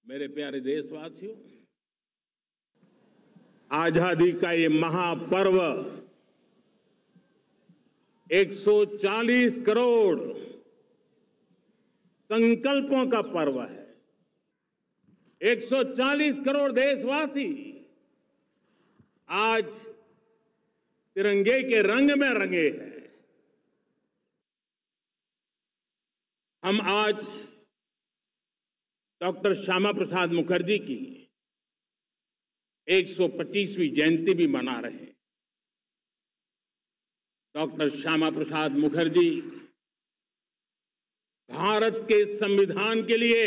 मेरे प्यारे देशवासियों, आजादी का ये महापर्व 140 करोड़ संकल्पों का पर्व है। 140 करोड़ देशवासी आज तिरंगे के रंग में रंगे हैं। हम आज डॉक्टर श्यामा प्रसाद मुखर्जी की 125वीं जयंती भी मना रहे हैं। डॉक्टर श्यामा प्रसाद मुखर्जी भारत के संविधान के लिए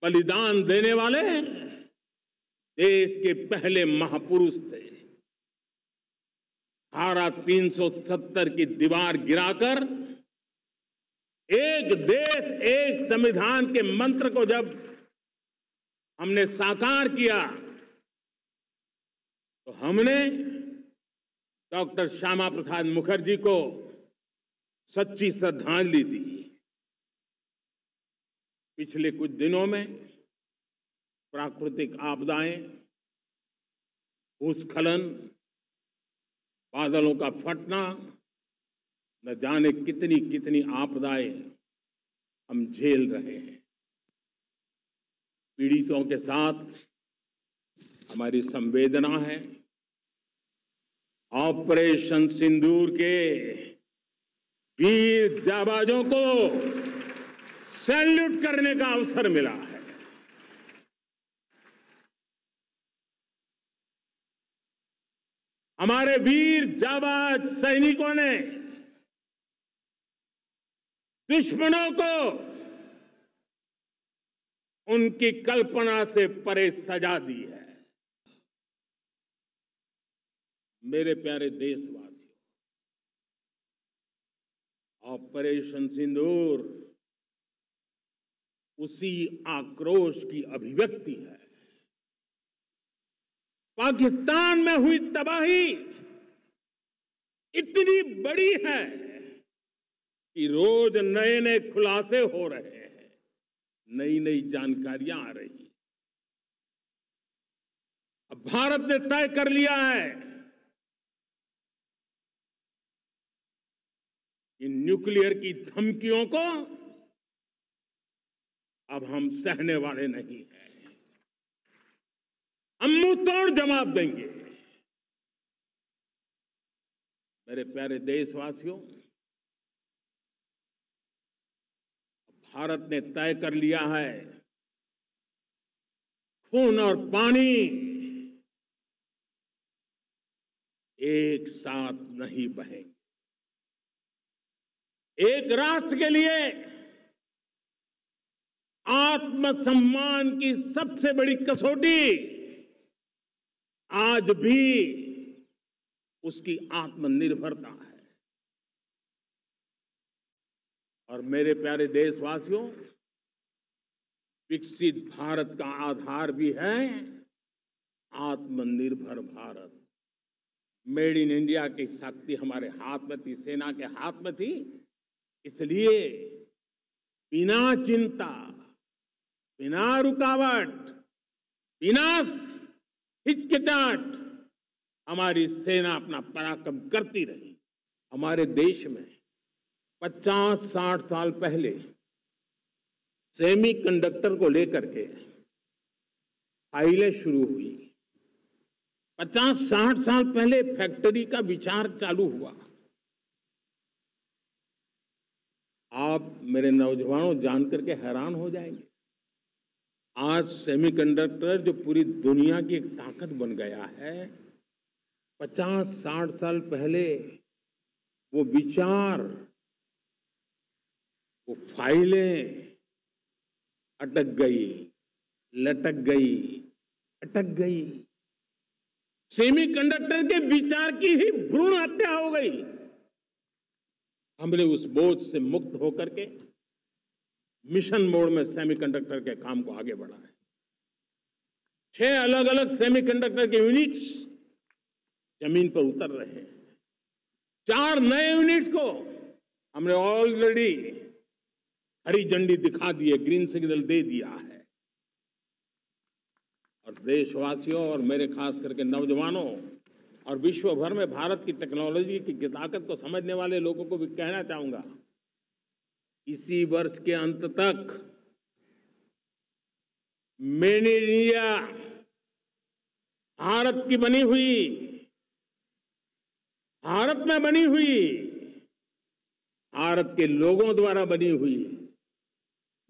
बलिदान देने वाले देश के पहले महापुरुष थे। धारा 370 की दीवार गिराकर एक देश एक संविधान के मंत्र को जब हमने साकार किया तो हमने डॉक्टर श्यामा प्रसाद मुखर्जी को सच्ची श्रद्धांजलि दी। पिछले कुछ दिनों में प्राकृतिक आपदाएं, भूस्खलन, बादलों का फटना, न जाने कितनी कितनी आपदाएं हम झेल रहे हैं। पीड़ितों के साथ हमारी संवेदना है। ऑपरेशन सिंदूर के वीर जाबाजों को सैल्यूट करने का अवसर मिला है। हमारे वीर जाबाज सैनिकों ने दुश्मनों को उनकी कल्पना से परे सजा दी है। मेरे प्यारे देशवासियों, ऑपरेशन सिंदूर उसी आक्रोश की अभिव्यक्ति है। पाकिस्तान में हुई तबाही इतनी बड़ी है कि रोज नए नए खुलासे हो रहे हैं, नई नई जानकारियां आ रही हैं। अब भारत ने तय कर लिया है कि न्यूक्लियर की धमकियों को अब हम सहने वाले नहीं हैं। हम मुंह तोड़ जवाब देंगे। मेरे प्यारे देशवासियों, भारत ने तय कर लिया है, खून और पानी एक साथ नहीं बहेंगे। एक राष्ट्र के लिए आत्मसम्मान की सबसे बड़ी कसौटी आज भी उसकी आत्मनिर्भरता है। और मेरे प्यारे देशवासियों, विकसित भारत का आधार भी है आत्मनिर्भर भारत। मेड इन इंडिया की शक्ति हमारे हाथ में थी, सेना के हाथ में थी। इसलिए बिना चिंता, बिना रुकावट, बिना हिचकिचाहट हमारी सेना अपना पराक्रम करती रही। हमारे देश में 50-60 साल पहले सेमीकंडक्टर को लेकर के फाइलें शुरू हुई। 50-60 साल पहले फैक्ट्री का विचार चालू हुआ। आप मेरे नौजवानों जानकर के हैरान हो जाएंगे, आज सेमीकंडक्टर जो पूरी दुनिया की एक ताकत बन गया है, 50-60 साल पहले वो विचार, वो फाइलें अटक गई, लटक गई, अटक गई। सेमीकंडक्टर के विचार की ही भ्रूण हत्या हो गई। हमने उस बोझ से मुक्त होकर के मिशन मोड में सेमीकंडक्टर के काम को आगे बढ़ाया। 6 अलग अलग सेमीकंडक्टर के यूनिट्स जमीन पर उतर रहे हैं। 4 नए यूनिट्स को हमने ऑलरेडी हरी झंडी दिखा दी है, ग्रीन सिग्नल दे दिया है। और देशवासियों और मेरे खास करके नौजवानों और विश्व भर में भारत की टेक्नोलॉजी की ताकत को समझने वाले लोगों को भी कहना चाहूंगा, इसी वर्ष के अंत तक मेड इन इंडिया, भारत की बनी हुई, भारत में बनी हुई, भारत के लोगों द्वारा बनी हुई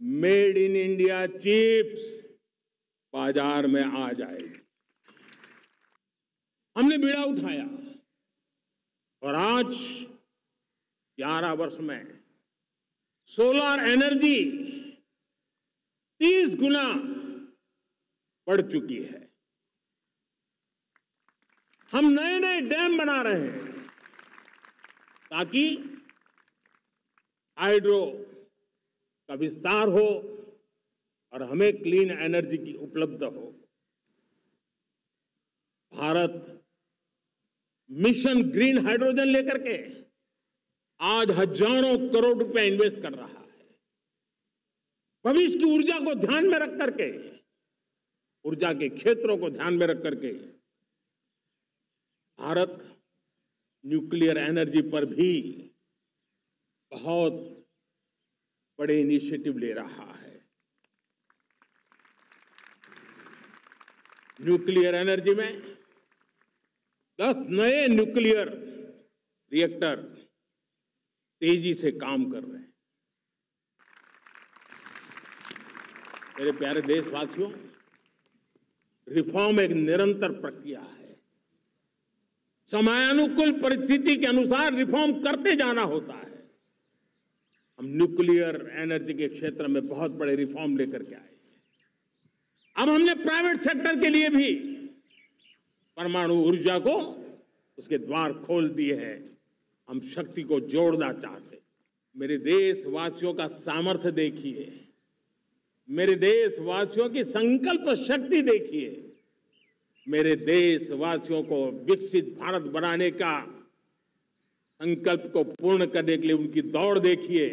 मेड इन इंडिया चिप्स बाजार में आ जाएगी। हमने बीड़ा उठाया और आज 11 वर्ष में सोलर एनर्जी 30 गुना बढ़ चुकी है। हम नए नए डैम बना रहे हैं ताकि हाइड्रो का विस्तार हो और हमें क्लीन एनर्जी की उपलब्ध हो। भारत मिशन ग्रीन हाइड्रोजन लेकर के आज हजारों करोड़ रुपए इन्वेस्ट कर रहा है। भविष्य की ऊर्जा को ध्यान में रख करके, ऊर्जा के क्षेत्रों को ध्यान में रख करके भारत न्यूक्लियर एनर्जी पर भी बहुत बड़े इनिशिएटिव ले रहा है। न्यूक्लियर एनर्जी में 10 नए न्यूक्लियर रिएक्टर तेजी से काम कर रहे हैं। मेरे प्यारे देशवासियों, रिफॉर्म एक निरंतर प्रक्रिया है। समयानुकूल परिस्थिति के अनुसार रिफॉर्म करते जाना होता है। हम न्यूक्लियर एनर्जी के क्षेत्र में बहुत बड़े रिफॉर्म लेकर के आए। अब हमने प्राइवेट सेक्टर के लिए भी परमाणु ऊर्जा को उसके द्वार खोल दिए हैं। हम शक्ति को जोड़ना चाहते हैं। मेरे देशवासियों का सामर्थ्य देखिए, मेरे देशवासियों की संकल्प शक्ति देखिए, मेरे देशवासियों को विकसित भारत बनाने का संकल्प को पूर्ण करने के लिए उनकी दौड़ देखिए।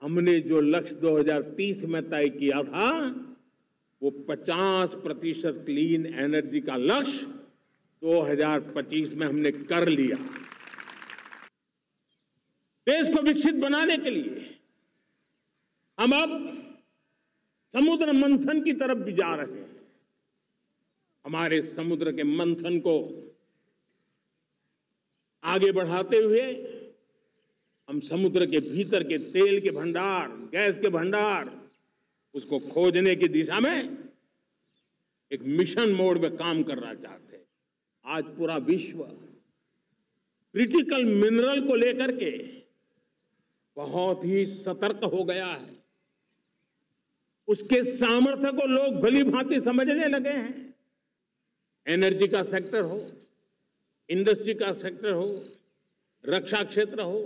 हमने जो लक्ष्य 2030 में तय किया था, वो 50% क्लीन एनर्जी का लक्ष्य 2025 में हमने कर लिया। देश को विकसित बनाने के लिए हम अब समुद्र मंथन की तरफ भी जा रहे हैं। हमारे समुद्र के मंथन को आगे बढ़ाते हुए हम समुद्र के भीतर के तेल के भंडार, गैस के भंडार, उसको खोजने की दिशा में एक मिशन मोड में काम करना चाहते हैं। आज पूरा विश्व क्रिटिकल मिनरल को लेकर के बहुत ही सतर्क हो गया है। उसके सामर्थ्य को लोग भली भांति समझने लगे हैं। एनर्जी का सेक्टर हो, इंडस्ट्री का सेक्टर हो, रक्षा क्षेत्र हो,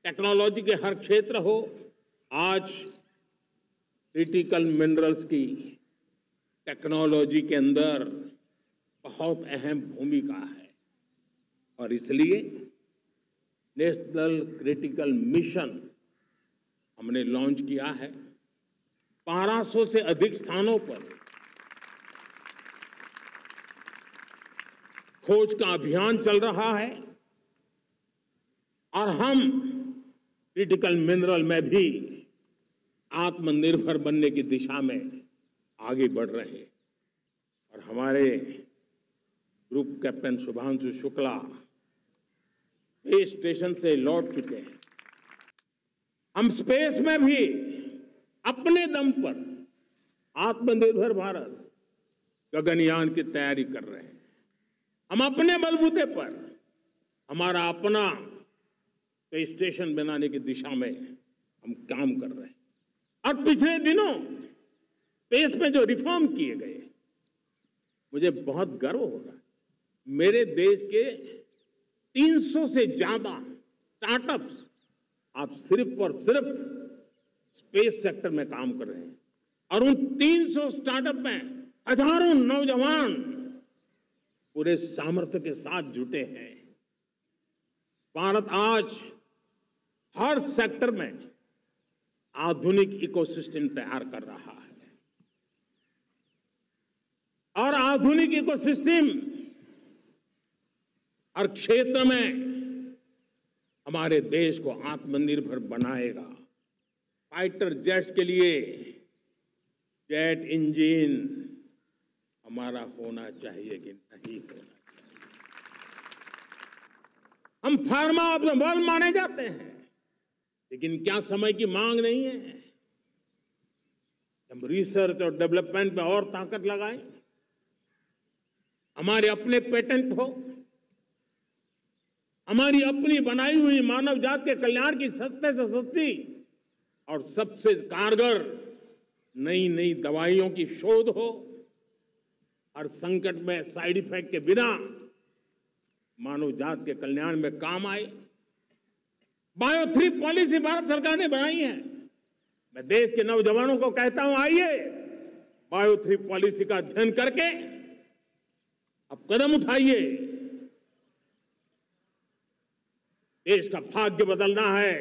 टेक्नोलॉजी के हर क्षेत्र हो, आज क्रिटिकल मिनरल्स की टेक्नोलॉजी के अंदर बहुत अहम भूमिका है। और इसलिए नेशनल क्रिटिकल मिशन हमने लॉन्च किया है। 1200 से अधिक स्थानों पर खोज का अभियान चल रहा है और हम क्रिटिकल मिनरल में भी आत्मनिर्भर बनने की दिशा में आगे बढ़ रहे हैं। और हमारे group captain Shubhanshu Shukla space station से लौट चुके हैं। हम स्पेस में भी अपने दम पर आत्मनिर्भर भारत गगनयान की तैयारी कर रहे हैं। हम अपने बलबूते पर हमारा अपना स्पेस स्टेशन बनाने की दिशा में हम काम कर रहे हैं। और पिछले दिनों स्पेस में जो रिफॉर्म किए गए, मुझे बहुत गर्व हो रहा है। मेरे देश के 300 से ज्यादा स्टार्टअप्स आप सिर्फ और सिर्फ स्पेस सेक्टर में काम कर रहे हैं और उन 300 स्टार्टअप में हजारों नौजवान पूरे सामर्थ्य के साथ जुटे हैं। भारत आज हर सेक्टर में आधुनिक इकोसिस्टम तैयार कर रहा है और आधुनिक इकोसिस्टम हर क्षेत्र में हमारे देश को आत्मनिर्भर बनाएगा। फाइटर जेट्स के लिए जेट इंजन हमारा होना चाहिए कि नहीं होना चाहिए। हम फार्मा ऑफ द वर्ल्ड माने जाते हैं, लेकिन क्या समय की मांग नहीं है? हम रिसर्च और डेवलपमेंट में और ताकत लगाएं, हमारे अपने पेटेंट हो, हमारी अपनी बनाई हुई मानव जाति के कल्याण की सस्ते से सस्ती और सबसे कारगर नई नई दवाइयों की शोध हो, हर संकट में साइड इफेक्ट के बिना मानव जाति के कल्याण में काम आए। बायो 3 पॉलिसी भारत सरकार ने बनाई है। मैं देश के नौजवानों को कहता हूं, आइए बायो 3 पॉलिसी का अध्ययन करके अब कदम उठाइए। देश का भाग्य बदलना है,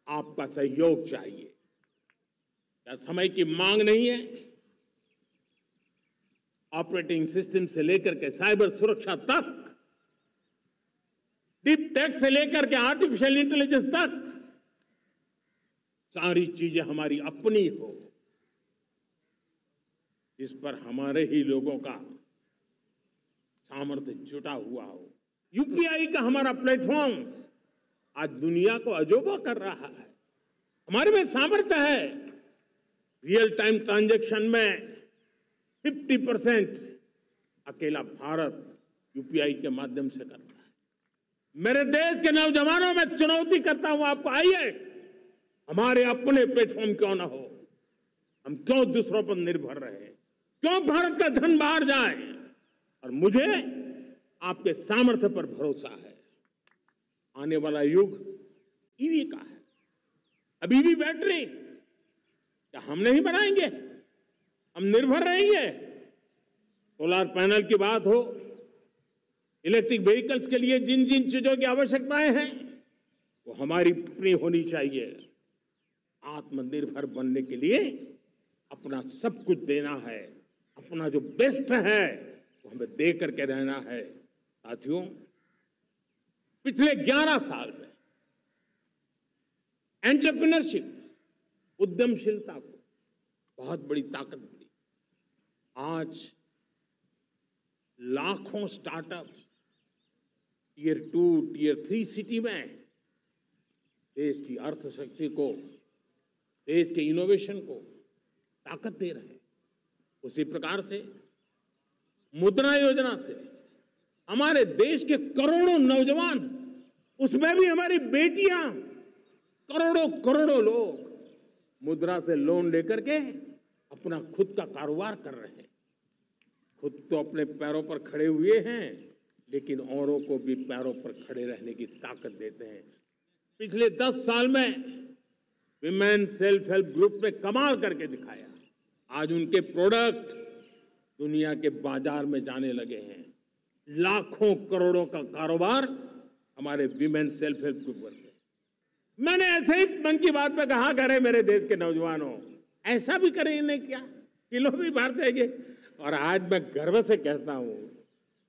आपका सहयोग चाहिए। क्या समय की मांग नहीं है? ऑपरेटिंग सिस्टम से लेकर के साइबर सुरक्षा तक, डीप टेक से लेकर के आर्टिफिशियल इंटेलिजेंस तक, सारी चीजें हमारी अपनी हो, इस पर हमारे ही लोगों का सामर्थ्य जुटा हुआ हो। यूपीआई का हमारा प्लेटफॉर्म आज दुनिया को अजोबा कर रहा है। हमारे में सामर्थ्य है। रियल टाइम ट्रांजैक्शन में 50% अकेला भारत यूपीआई के माध्यम से कर रहा है। मेरे देश के नौजवानों में चुनौती करता हूं आपको, आइए हमारे अपने प्लेटफॉर्म क्यों ना हो। हम क्यों दूसरों पर निर्भर रहे? क्यों भारत का धन बाहर जाए? और मुझे आपके सामर्थ्य पर भरोसा है। आने वाला युग ईवी का है। अब ईवी बैटरी क्या हम नहीं बनाएंगे? हम निर्भर रहेंगे? सोलर पैनल की बात हो, इलेक्ट्रिक व्हीकल्स के लिए जिन जिन चीजों की आवश्यकताएं हैं वो हमारी अपनी होनी चाहिए। आत्मनिर्भर बनने के लिए अपना सब कुछ देना है, अपना जो बेस्ट है वो हमें दे करके रहना है। साथियों, पिछले 11 साल में एंटरप्रेन्योरशिप, उद्यमशीलता को बहुत बड़ी ताकत मिली। आज लाखों स्टार्टअप्स टियर 2, टियर 3 सिटी में देश की अर्थशक्ति को, देश के इनोवेशन को ताकत दे रहे हैं। उसी प्रकार से मुद्रा योजना से हमारे देश के करोड़ों नौजवान, उसमें भी हमारी बेटियां, करोड़ों करोड़ों लोग मुद्रा से लोन लेकर के अपना खुद का कारोबार कर रहे हैं। खुद तो अपने पैरों पर खड़े हुए हैं, लेकिन औरों को भी पैरों पर खड़े रहने की ताकत देते हैं। पिछले 10 साल में विमेन सेल्फ हेल्प ग्रुप ने कमाल करके दिखाया। आज उनके प्रोडक्ट दुनिया के बाजार में जाने लगे हैं। लाखों करोड़ों का कारोबार हमारे विमेन सेल्फ हेल्प ग्रुप से। मैंने ऐसे ही मन की बात में कहा, करे मेरे देश के नौजवानों, ऐसा भी करें नहीं क्या, किलो भी बाहर जाएंगे। और आज मैं गर्व से कहता हूं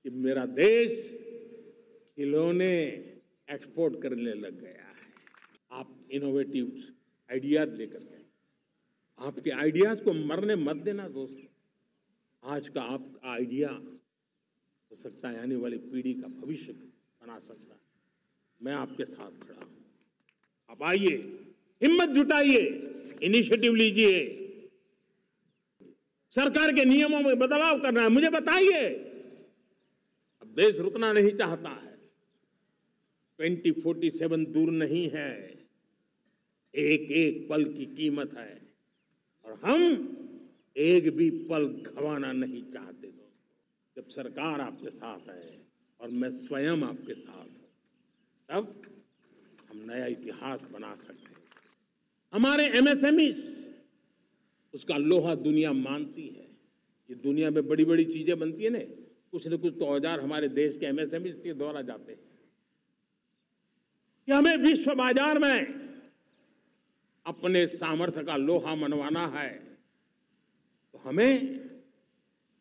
कि मेरा देश खिलौने एक्सपोर्ट करने लग गया है। आप इनोवेटिव आइडियाज लेकर के, आपके आइडियाज को मरने मत देना दोस्तों। आज का आपका आइडिया हो सकता है आने वाली पीढ़ी का भविष्य बना सकता है। मैं आपके साथ खड़ा हूं। आप आइए, हिम्मत जुटाइए, इनिशिएटिव लीजिए। सरकार के नियमों में बदलाव करना है, मुझे बताइए। अब देश रुकना नहीं चाहता है। 2047 दूर नहीं है। एक एक पल की कीमत है और हम एक भी पल गंवाना नहीं चाहते दोस्तों। जब सरकार आपके साथ है और मैं स्वयं आपके साथ हूं, तब हम नया इतिहास बना सकते हैं। हमारे एमएसएमईज, उसका लोहा दुनिया मानती है। ये दुनिया में बड़ी बड़ी चीजें बनती है ना, कुछ न कुछ तो औजार हमारे देश के एमएसएमईज के द्वारा जाते हैं। कि हमें विश्व बाजार में अपने सामर्थ्य का लोहा मनवाना है, तो हमें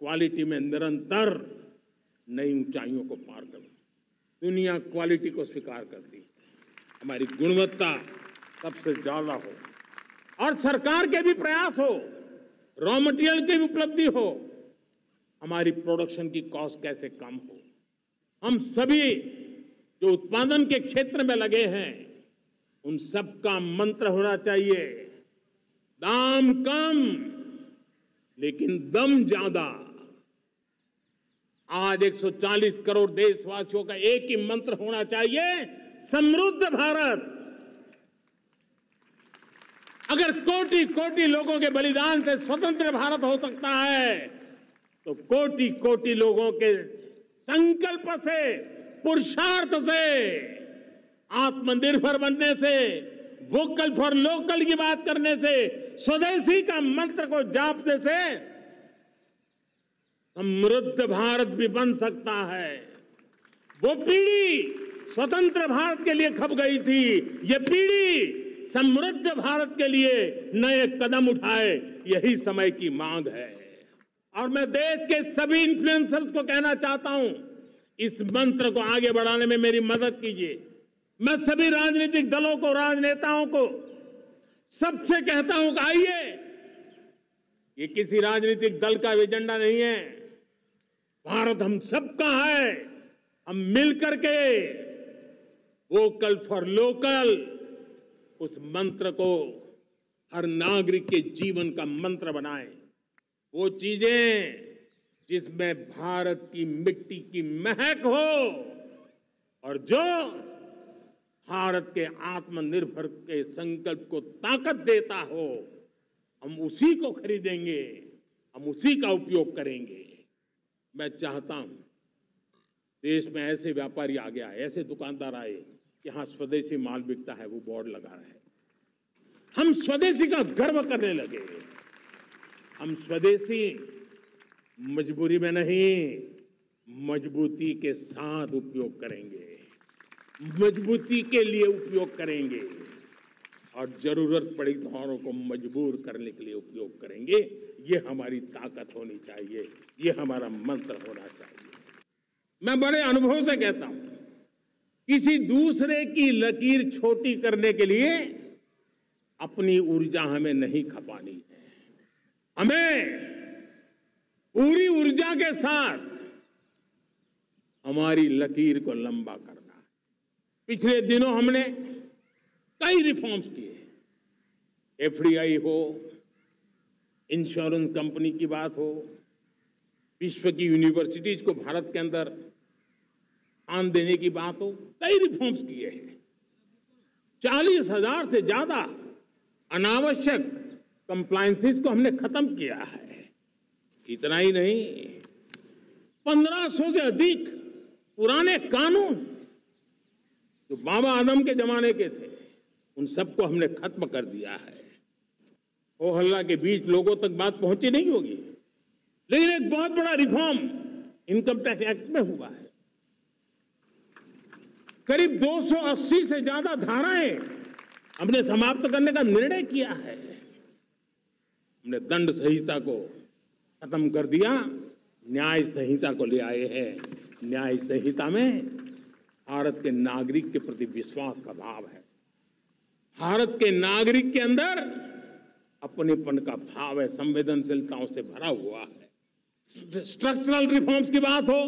क्वालिटी में निरंतर नई ऊंचाइयों को पार करना। दुनिया क्वालिटी को स्वीकार करती है, हमारी गुणवत्ता सबसे ज्यादा हो और सरकार के भी प्रयास हो, रॉ मटेरियल की भी उपलब्धि हो, हमारी प्रोडक्शन की कॉस्ट कैसे कम हो। हम सभी जो उत्पादन के क्षेत्र में लगे हैं, उन सब का मंत्र होना चाहिए, दाम कम लेकिन दम ज्यादा। आज 140 करोड़ देशवासियों का एक ही मंत्र होना चाहिए, समृद्ध भारत। अगर कोटि कोटि लोगों के बलिदान से स्वतंत्र भारत हो सकता है, तो कोटि कोटि लोगों के संकल्प से, पुरुषार्थ से, आत्मनिर्भर बनने से, वोकल फॉर लोकल की बात करने से, स्वदेशी का मंत्र को जापने से समृद्ध भारत भी बन सकता है। वो पीढ़ी स्वतंत्र भारत के लिए खप गई थी, ये पीढ़ी समृद्ध भारत के लिए नए कदम उठाए, यही समय की मांग है। और मैं देश के सभी इन्फ्लुएंसर्स को कहना चाहता हूं, इस मंत्र को आगे बढ़ाने में मेरी मदद कीजिए। मैं सभी राजनीतिक दलों को, राजनेताओं को सबसे कहता हूं कि आइए, ये किसी राजनीतिक दल का एजेंडा नहीं है, भारत हम सबका है। हम मिलकर के वोकल फॉर लोकल, उस मंत्र को हर नागरिक के जीवन का मंत्र बनाएं। वो चीजें जिसमें भारत की मिट्टी की महक हो और जो भारत के आत्मनिर्भर के संकल्प को ताकत देता हो, हम उसी को खरीदेंगे, हम उसी का उपयोग करेंगे। मैं चाहता हूं देश में ऐसे व्यापारी आ गया, ऐसे दुकानदार आए कि यहां स्वदेशी माल बिकता है, वो बोर्ड लगा रहे हैं। हम स्वदेशी का गर्व करने लगे। हम स्वदेशी मजबूरी में नहीं, मजबूती के साथ उपयोग करेंगे, मजबूती के लिए उपयोग करेंगे और जरूरत पड़ी तो औरों को मजबूर करने के लिए उपयोग करेंगे। ये हमारी ताकत होनी चाहिए, ये हमारा मंत्र होना चाहिए। मैं बड़े अनुभव से कहता हूं, किसी दूसरे की लकीर छोटी करने के लिए अपनी ऊर्जा हमें नहीं खपानी है। हमें पूरी ऊर्जा के साथ हमारी लकीर को लंबा करना है। पिछले दिनों हमने कई रिफॉर्म्स किए, एफडीआई हो, इंश्योरेंस कंपनी की बात हो, विश्व की यूनिवर्सिटीज को भारत के अंदर स्थान देने की बात हो, कई रिफॉर्म्स किए हैं। 40,000 से ज्यादा अनावश्यक कंप्लायंसेस को हमने खत्म किया है। इतना ही नहीं, 1500 से अधिक पुराने कानून जो बाबा आदम के जमाने के थे, उन सबको हमने खत्म कर दिया है। हो हल्ला के बीच लोगों तक बात पहुंची नहीं होगी, लेकिन एक बहुत बड़ा रिफॉर्म इनकम टैक्स एक्ट में हुआ है। करीब 280 से ज्यादा धाराएं हमने समाप्त करने का निर्णय किया है। हमने दंड संहिता को खत्म कर दिया, न्याय संहिता को ले आए हैं। न्याय संहिता में भारत के नागरिक के प्रति विश्वास का भाव है। भारत के नागरिक के अंदर अपनेपन का भाव है, संवेदनशीलताओं से भरा हुआ है। स्ट्रक्चरल रिफॉर्म्स की बात हो,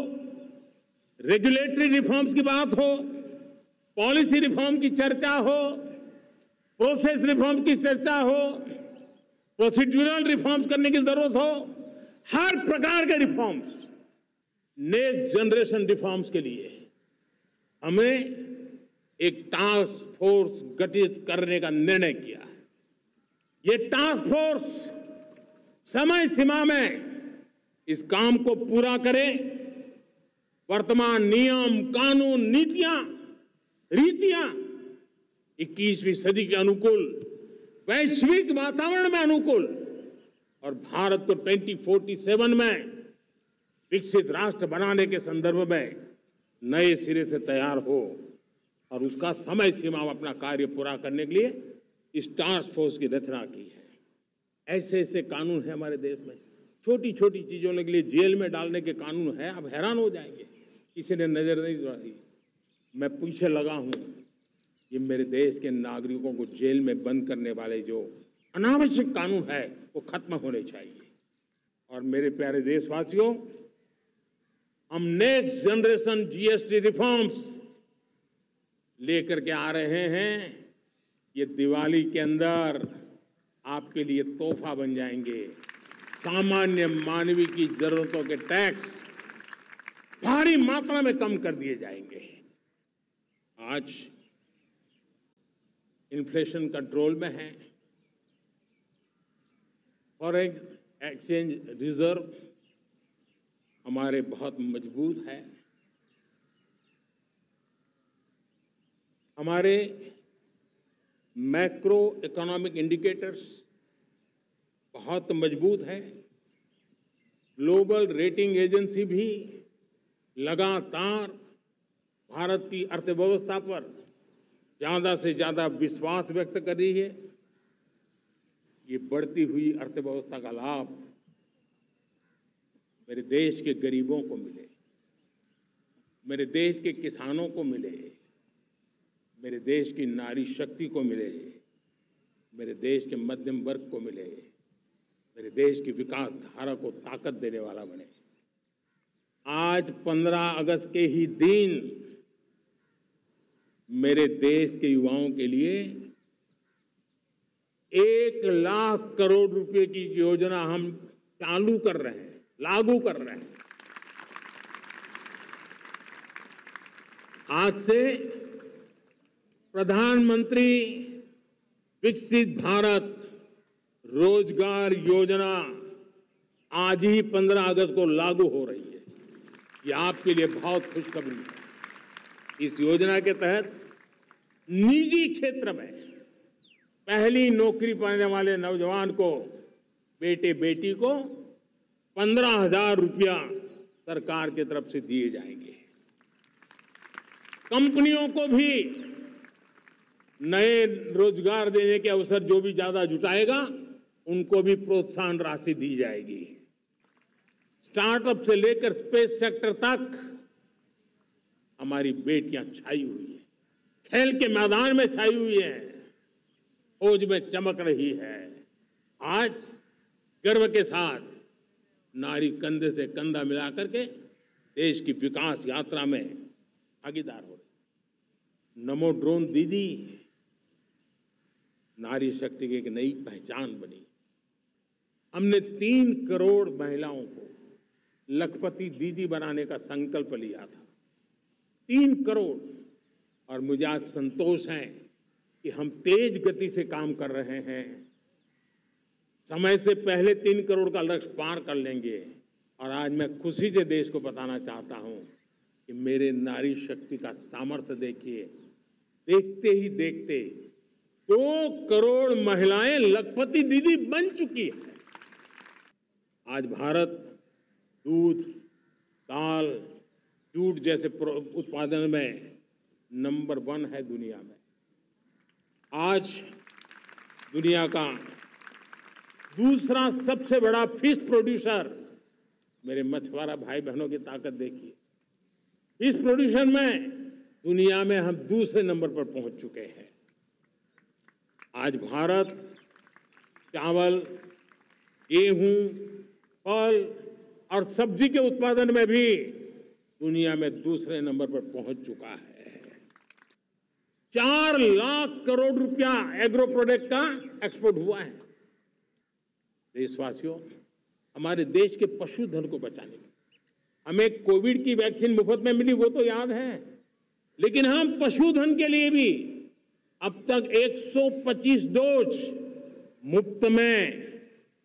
रेगुलेटरी रिफॉर्म्स की बात हो, पॉलिसी रिफॉर्म की चर्चा हो, प्रोसेस रिफॉर्म की चर्चा हो, प्रोसीड्यूरल रिफॉर्म्स करने की जरूरत हो, हर प्रकार के रिफॉर्म्स, नेक्स्ट जनरेशन रिफॉर्म्स के लिए हमें एक टास्क फोर्स गठित करने का निर्णय किया है। ये टास्क फोर्स समय सीमा में इस काम को पूरा करे। वर्तमान नियम, कानून, नीतियां, रीतियां 21वीं सदी के अनुकूल, वैश्विक वातावरण में अनुकूल और भारत को 2047 में विकसित राष्ट्र बनाने के संदर्भ में नए सिरे से तैयार हो और उसका समय सीमा में अपना कार्य पूरा करने के लिए इस टास्क फोर्स की रचना की है। ऐसे ऐसे कानून है हमारे देश में, छोटी छोटी चीजों के लिए जेल में डालने के कानून है। आप हैरान हो जाएंगे, किसी ने नजर नहीं डाली। मैं पीछे लगा हूं, ये मेरे देश के नागरिकों को जेल में बंद करने वाले जो अनावश्यक कानून है वो खत्म होने चाहिए। और मेरे प्यारे देशवासियों, हम नेक्स्ट जनरेशन जीएसटी रिफॉर्म्स लेकर के आ रहे हैं। ये दिवाली के अंदर आपके लिए तोहफा बन जाएंगे। सामान्य मानवीय की जरूरतों के टैक्स भारी मात्रा में कम कर दिए जाएंगे। आज इन्फ्लेशन कंट्रोल में है। फॉरेन एक्सचेंज रिजर्व हमारे बहुत मजबूत है। हमारे मैक्रो इकोनॉमिक इंडिकेटर्स बहुत मजबूत है। ग्लोबल रेटिंग एजेंसी भी लगातार भारत की अर्थव्यवस्था पर ज्यादा से ज्यादा विश्वास व्यक्त कर रही है। ये बढ़ती हुई अर्थव्यवस्था का लाभ मेरे देश के गरीबों को मिले, मेरे देश के किसानों को मिले, मेरे देश की नारी शक्ति को मिले, मेरे देश के मध्यम वर्ग को मिले, मेरे देश की विकास धारा को ताकत देने वाला बने। आज 15 अगस्त के ही दिन मेरे देश के युवाओं के लिए 1 लाख करोड़ रुपए की योजना हम चालू कर रहे हैं, लागू कर रहे हैं। आज से प्रधानमंत्री विकसित भारत रोजगार योजना आज ही 15 अगस्त को लागू हो रही है। ये आपके लिए बहुत खुशखबरी है। इस योजना के तहत निजी क्षेत्र में पहली नौकरी पाने वाले नौजवान को, बेटे बेटी को 15,000 रुपया सरकार की तरफ से दिए जाएंगे। कंपनियों को भी नए रोजगार देने के अवसर जो भी ज्यादा जुटाएगा उनको भी प्रोत्साहन राशि दी जाएगी। स्टार्टअप से लेकर स्पेस सेक्टर तक हमारी बेटियां छाई हुई हैं, खेल के मैदान में छाई हुई हैं, फौज में चमक रही है। आज गर्व के साथ नारी कंधे से कंधा मिलाकर के देश की विकास यात्रा में भागीदार हो रही। नमो ड्रोन दीदी नारी शक्ति की एक नई पहचान बनी। हमने 3 करोड़ महिलाओं को लखपति दीदी बनाने का संकल्प लिया था। 3 करोड़। और मुझे आज संतोष है कि हम तेज गति से काम कर रहे हैं। समय से पहले 3 करोड़ का लक्ष्य पार कर लेंगे। और आज मैं खुशी से देश को बताना चाहता हूं कि मेरे नारी शक्ति का सामर्थ्य देखिए। देखते ही देखते 2 करोड़ महिलाएं लखपति दीदी बन चुकी है। आज भारत दूध, दाल, जूट जैसे उत्पादन में नंबर 1 है दुनिया में। आज दुनिया का दूसरा सबसे बड़ा फिश प्रोड्यूसर, मेरे मछुआरा भाई बहनों की ताकत देखिए। फिश प्रोड्यूशन में दुनिया में हम दूसरे नंबर पर पहुंच चुके हैं। आज भारत चावल, गेहूं, फल और सब्जी के उत्पादन में भी दुनिया में दूसरे नंबर पर पहुंच चुका है। 4 लाख करोड़ रुपया एग्रो प्रोडक्ट का एक्सपोर्ट हुआ है। देशवासियों, हमारे देश के पशुधन को बचाने में हमें कोविड की वैक्सीन मुफ्त में मिली, वो तो याद है, लेकिन हम पशुधन के लिए भी अब तक 125 डोज मुफ्त में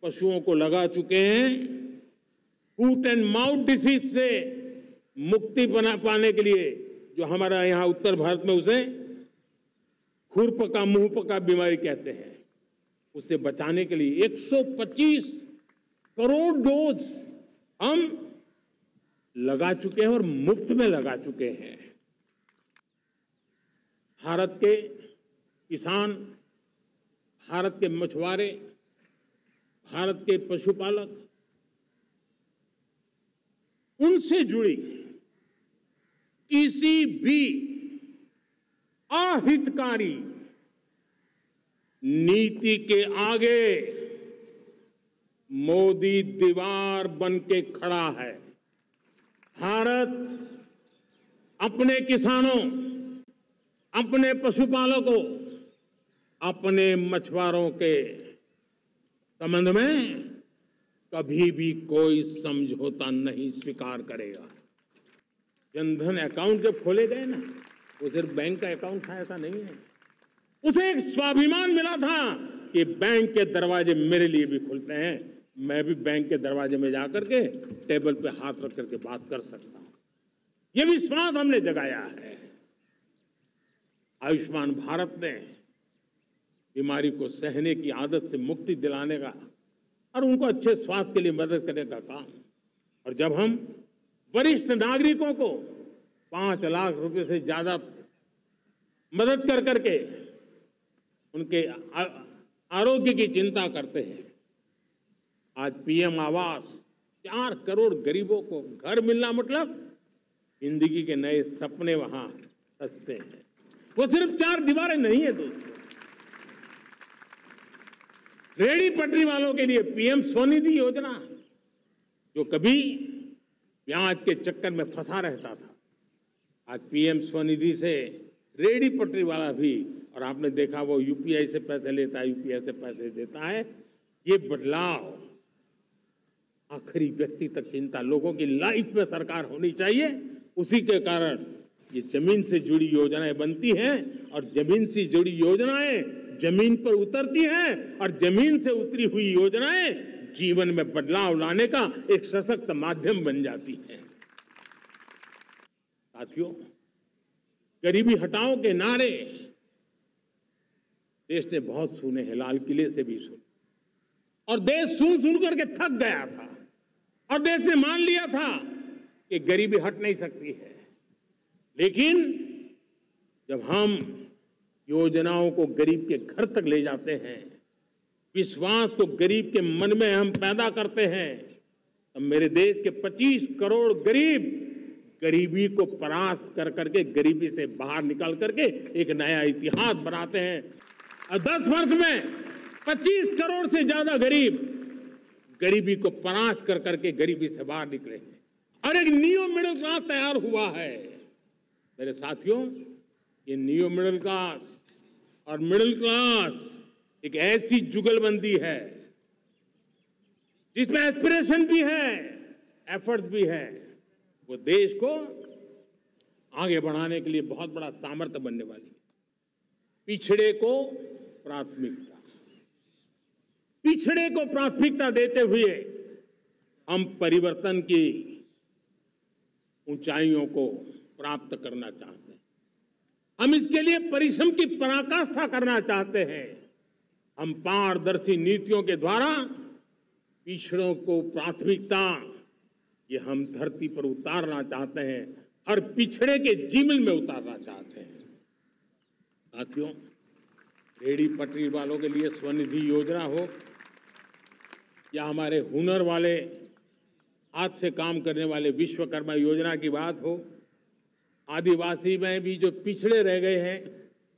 पशुओं को लगा चुके हैं। फूट एंड माउथ डिसीज से मुक्ति पाने के लिए, जो हमारा यहाँ उत्तर भारत में उसे खुरपका मुंहपका बीमारी कहते हैं, उसे बचाने के लिए 125 करोड़ डोज हम लगा चुके हैं और मुफ्त में लगा चुके हैं। भारत के किसान, भारत के मछुआरे, भारत के पशुपालक, उनसे जुड़ी किसी भी अहितकारी नीति के आगे मोदी दीवार बन के खड़ा है। भारत अपने किसानों, अपने पशुपालकों, अपने मछुआरों के संबंध में कभी भी कोई समझौता नहीं स्वीकार करेगा। जनधन अकाउंट जब खोले गए ना, वो सिर्फ बैंक का अकाउंट था ऐसा नहीं है। उसे एक स्वाभिमान मिला था कि बैंक के दरवाजे मेरे लिए भी खुलते हैं, मैं भी बैंक के दरवाजे में जाकर के टेबल पे हाथ रख करके बात कर सकता हूं। ये विश्वास हमने जगाया है। आयुष्मान भारत ने बीमारी को सहने की आदत से मुक्ति दिलाने का और उनको अच्छे स्वास्थ्य के लिए मदद करने का काम। और जब हम वरिष्ठ नागरिकों को 5 लाख रुपए से ज्यादा मदद कर करके उनके आरोग्य की चिंता करते हैं। आज पीएम आवास, 4 करोड़ गरीबों को घर मिलना मतलब जिंदगी के नए सपने वहां सजते हैं। वो सिर्फ 4 दीवारें नहीं है दोस्तों। रेहड़ी पटरी वालों के लिए पीएम स्वनिधि योजना, जो कभी ब्याज के चक्कर में फंसा रहता था, आज पीएम स्वनिधि से रेहड़ी पटरी वाला भी, और आपने देखा वो यूपीआई से पैसे लेता है, यूपीआई से पैसे देता है। ये बदलाव आखिरी व्यक्ति तक चिंता, लोगों की लाइफ में सरकार होनी चाहिए। उसी के कारण ये जमीन से जुड़ी योजनाएं बनती हैं और जमीन से जुड़ी योजनाएं जमीन पर उतरती हैं और जमीन से उतरी हुई योजनाएं जीवन में बदलाव लाने का एक सशक्त माध्यम बन जाती हैं। साथियों, गरीबी हटाओ के नारे देश ने बहुत सुने हैं, लाल किले से भी सुने, और देश सुन सुन करके थक गया था और देश ने मान लिया था कि गरीबी हट नहीं सकती है। लेकिन जब हम योजनाओं को गरीब के घर तक ले जाते हैं, विश्वास को गरीब के मन में हम पैदा करते हैं, तो मेरे देश के 25 करोड़ गरीब गरीबी को परास्त कर करके, गरीबी से बाहर निकल करके एक नया इतिहास बनाते हैं। और 10 वर्ष में 25 करोड़ से ज्यादा गरीब गरीबी को परास्त कर करके गरीबी से बाहर निकले हैं और एक न्यू मिडिल क्लास तैयार हुआ है। मेरे साथियों, ये न्यू मिडिल क्लास और मिडिल क्लास एक ऐसी जुगलबंदी है जिसमें एस्पिरेशन भी है, एफर्ट भी है। वो देश को आगे बढ़ाने के लिए बहुत बड़ा सामर्थ्य बनने वाली है। पिछड़े को प्राथमिकता, पिछड़े को प्राथमिकता देते हुए हम परिवर्तन की ऊंचाइयों को प्राप्त करना चाहते हैं। हम इसके लिए परिश्रम की पराकाष्ठा करना चाहते हैं। हम पारदर्शी नीतियों के द्वारा पिछड़ों को प्राथमिकता, ये हम धरती पर उतारना चाहते हैं, हर पिछड़े के जीवन में उतारना चाहते हैं। साथियों, रेहड़ी पटरी वालों के लिए स्वनिधि योजना हो या हमारे हुनर वाले हाथ से काम करने वाले विश्वकर्मा योजना की बात हो, आदिवासी में भी जो पिछड़े रह गए हैं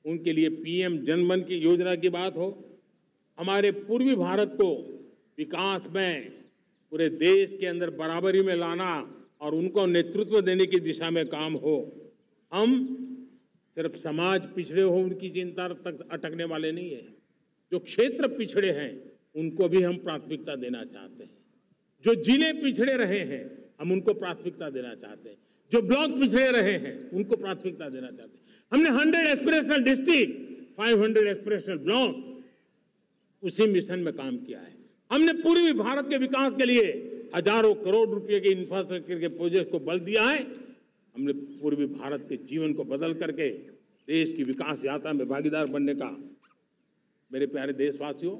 उनके लिए पीएम जनधन की योजना की बात हो, हमारे पूर्वी भारत को विकास में पूरे देश के अंदर बराबरी में लाना और उनको नेतृत्व देने की दिशा में काम हो। हम सिर्फ समाज पिछड़े हो उनकी चिंता तक अटकने वाले नहीं है। जो क्षेत्र पिछड़े हैं उनको भी हम प्राथमिकता देना चाहते हैं। जो जिले पिछड़े रहे हैं हम उनको प्राथमिकता देना चाहते हैं। जो ब्लॉक पिछड़े रहे हैं उनको प्राथमिकता देना चाहते हैं। हमने 100 एस्पिरेशनल डिस्ट्रिक्ट, 500 एस्पिरेशनल ब्लॉक, उसी मिशन में काम किया है। हमने पूर्वी भारत के विकास के लिए हजारों करोड़ रुपए के इंफ्रास्ट्रक्चर के प्रोजेक्ट को बल दिया है। हमने पूर्वी भारत के जीवन को बदल करके देश की विकास यात्रा में भागीदार बनने का, मेरे प्यारे देशवासियों,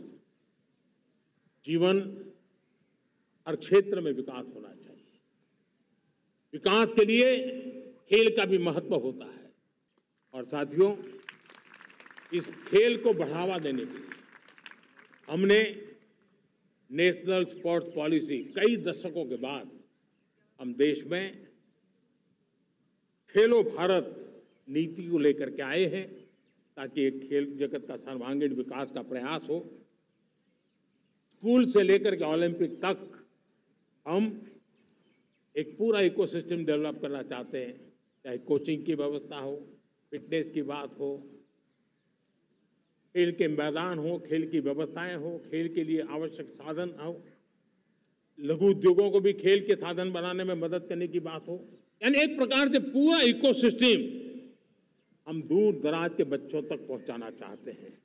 जीवन हर क्षेत्र में विकास होना चाहिए। विकास के लिए खेल का भी महत्व होता है और साथियों, इस खेल को बढ़ावा देने के लिए हमने नेशनल स्पोर्ट्स पॉलिसी, कई दशकों के बाद हम देश में खेलो भारत नीति को लेकर के आए हैं ताकि एक खेल जगत का सर्वांगीण विकास का प्रयास हो। स्कूल से लेकर के ओलंपिक तक हम एक पूरा इकोसिस्टम डेवलप करना चाहते हैं, चाहे कोचिंग की व्यवस्था हो, फिटनेस की बात हो, खेल के मैदान हो, खेल की व्यवस्थाएं हो, खेल के लिए आवश्यक साधन हो, लघु उद्योगों को भी खेल के साधन बनाने में मदद करने की बात हो। यानी एक प्रकार से पूरा इकोसिस्टम हम दूर दराज के बच्चों तक पहुंचाना चाहते हैं।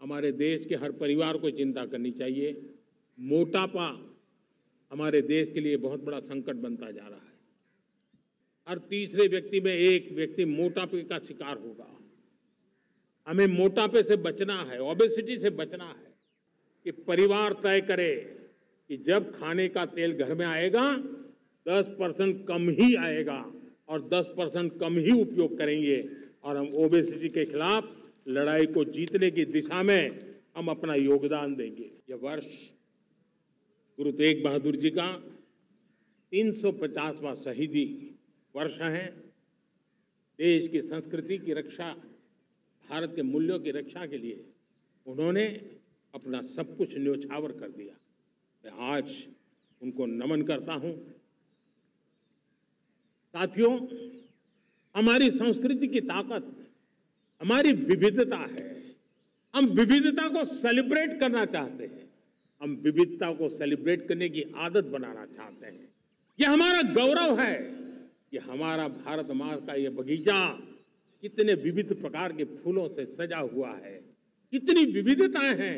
हमारे देश के हर परिवार को चिंता करनी चाहिए। मोटापा हमारे देश के लिए बहुत बड़ा संकट बनता जा रहा है। हर तीसरे व्यक्ति में एक व्यक्ति मोटापे का शिकार होगा। हमें मोटापे से बचना है, ओबेसिटी से बचना है कि परिवार तय करे कि जब खाने का तेल घर में आएगा 10% कम ही आएगा और 10% कम ही उपयोग करेंगे और हम ओबेसिटी के खिलाफ लड़ाई को जीतने की दिशा में हम अपना योगदान देंगे। यह वर्ष गुरु तेग बहादुर जी का 350वां शहीदी वर्ष है। देश की संस्कृति की रक्षा, भारत के मूल्यों की रक्षा के लिए उन्होंने अपना सब कुछ न्योछावर कर दिया। मैं आज उनको नमन करता हूं। साथियों, हमारी संस्कृति की ताकत हमारी विविधता है। हम विविधता को सेलिब्रेट करना चाहते हैं। हम विविधता को सेलिब्रेट करने की आदत बनाना चाहते हैं। यह हमारा गौरव है। यह हमारा भारत माँ का यह बगीचा कितने विविध प्रकार के फूलों से सजा हुआ है, कितनी विविधताएं हैं।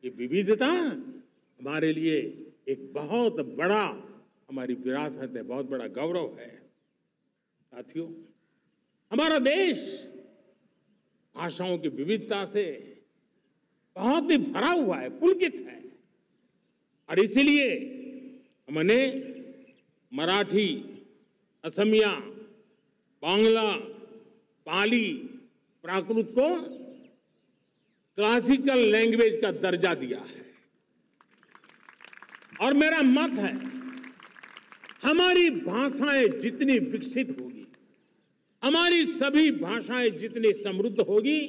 ये विविधता हमारे लिए एक बहुत बड़ा, हमारी विरासत है, बहुत बड़ा गौरव है। साथियों, हमारा देश भाषाओं की विविधता से बहुत ही भरा हुआ है, पुलकित है और इसीलिए हमने मराठी, असमिया, बांग्ला, पाली, प्राकृत को क्लासिकल लैंग्वेज का दर्जा दिया है। और मेरा मत है, हमारी भाषाएं जितनी विकसित होगी, हमारी सभी भाषाएं जितनी समृद्ध होगी,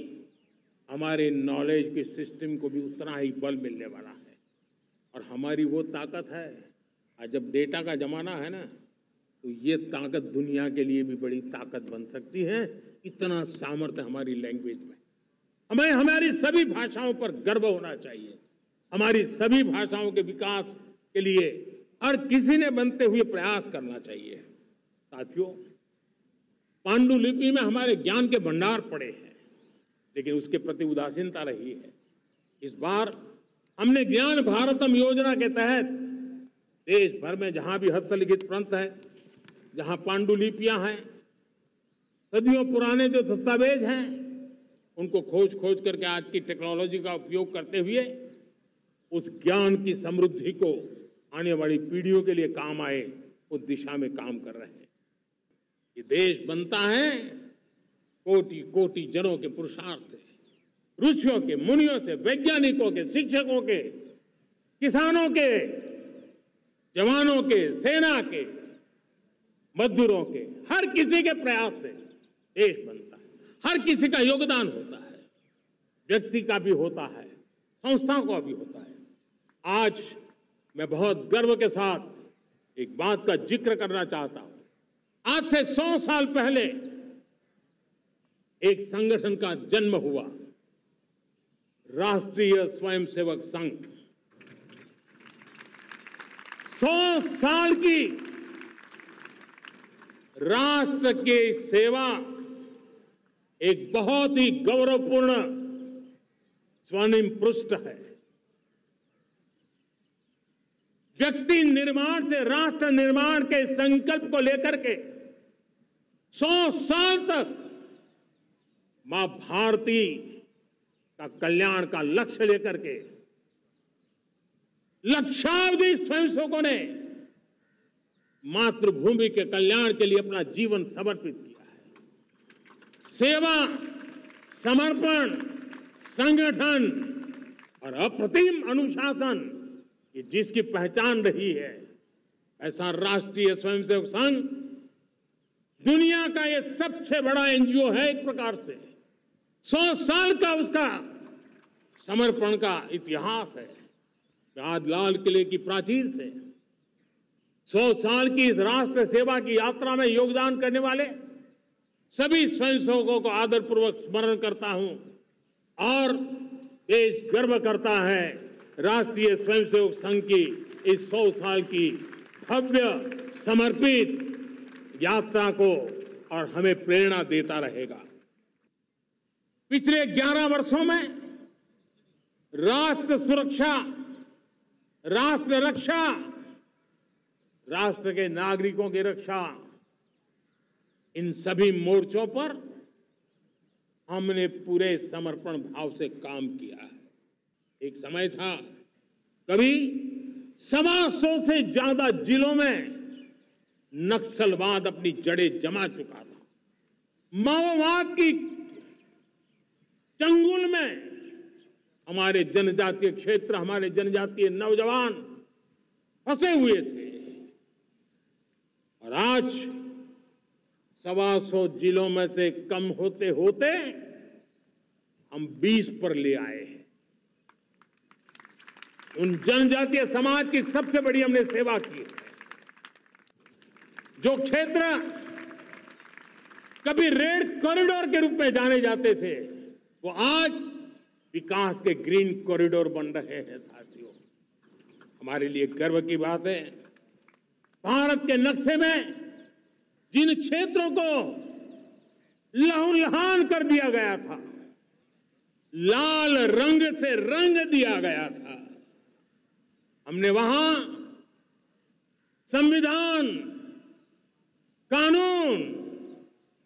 हमारे नॉलेज के सिस्टम को भी उतना ही बल मिलने वाला है। और हमारी वो ताकत है, आज जब डेटा का जमाना है ना, तो ये ताकत दुनिया के लिए भी बड़ी ताकत बन सकती है। इतना सामर्थ्य हमारी लैंग्वेज में। हमें हमारी सभी भाषाओं पर गर्व होना चाहिए। हमारी सभी भाषाओं के विकास के लिए हर किसी ने बनते हुए प्रयास करना चाहिए। साथियों, पांडुलिपि में हमारे ज्ञान के भंडार पड़े हैं, लेकिन उसके प्रति उदासीनता रही है। इस बार हमने ज्ञान भारतम योजना के तहत देश भर में जहां भी हस्तलिखित ग्रंथ है, जहां पांडुलिपियां हैं, सदियों पुराने जो दस्तावेज हैं, उनको खोज खोज करके आज की टेक्नोलॉजी का उपयोग करते हुए उस ज्ञान की समृद्धि को आने वाली पीढ़ियों के लिए काम आए, उस दिशा में काम कर रहे हैं। ये देश बनता है कोटि कोटि जनों के पुरुषार्थ से, ऋषियों के, मुनियों से, वैज्ञानिकों के, शिक्षकों के, किसानों के, जवानों के, सेना के, मजदूरों के, हर किसी के प्रयास से देश बनता है। हर किसी का योगदान होता है, व्यक्ति का भी होता है, संस्थाओं का भी होता है। आज मैं बहुत गर्व के साथ एक बात का जिक्र करना चाहता हूं। आज से 100 साल पहले एक संगठन का जन्म हुआ, राष्ट्रीय स्वयंसेवक संघ। 100 साल की राष्ट्र की सेवा एक बहुत ही गौरवपूर्ण स्वर्णिम पृष्ठ है। व्यक्ति निर्माण से राष्ट्र निर्माण के संकल्प को लेकर के 100 साल तक मां भारती का कल्याण का लक्ष्य लेकर के लक्षावधि स्वयंसेवकों ने मातृभूमि के कल्याण के लिए अपना जीवन समर्पित किया है। सेवा, समर्पण, संगठन और अप्रतिम अनुशासन, ये जिसकी पहचान रही है, ऐसा राष्ट्रीय स्वयंसेवक संघ दुनिया का ये सबसे बड़ा एनजीओ है। एक प्रकार से 100 साल का उसका समर्पण का इतिहास है। आज लाल किले की प्राचीर से 100 साल की इस राष्ट्र सेवा की यात्रा में योगदान करने वाले सभी स्वयंसेवकों को आदरपूर्वक स्मरण करता हूं और देश गर्व करता है राष्ट्रीय स्वयंसेवक संघ की इस 100 साल की भव्य समर्पित यात्रा को, और हमें प्रेरणा देता रहेगा। पिछले 11 वर्षों में राष्ट्र सुरक्षा, राष्ट्र रक्षा, राष्ट्र के नागरिकों की रक्षा, इन सभी मोर्चों पर हमने पूरे समर्पण भाव से काम किया है। एक समय था, कभी 125 से ज्यादा जिलों में नक्सलवाद अपनी जड़ें जमा चुका था। माओवाद की चंगुल में हमारे जनजातीय क्षेत्र, हमारे जनजातीय नौजवान फंसे हुए थे, और आज 125 जिलों में से कम होते होते हम 20 पर ले आए हैं। उन जनजातीय समाज की सबसे बड़ी हमने सेवा की है। जो क्षेत्र कभी रेड कॉरिडोर के रूप में जाने जाते थे, वो आज विकास के ग्रीन कॉरिडोर बन रहे हैं। साथियों, हमारे लिए गर्व की बात है, भारत के नक्शे में जिन क्षेत्रों को लहूलुहान कर दिया गया था, लाल रंग से रंग दिया गया था, हमने वहां संविधान, कानून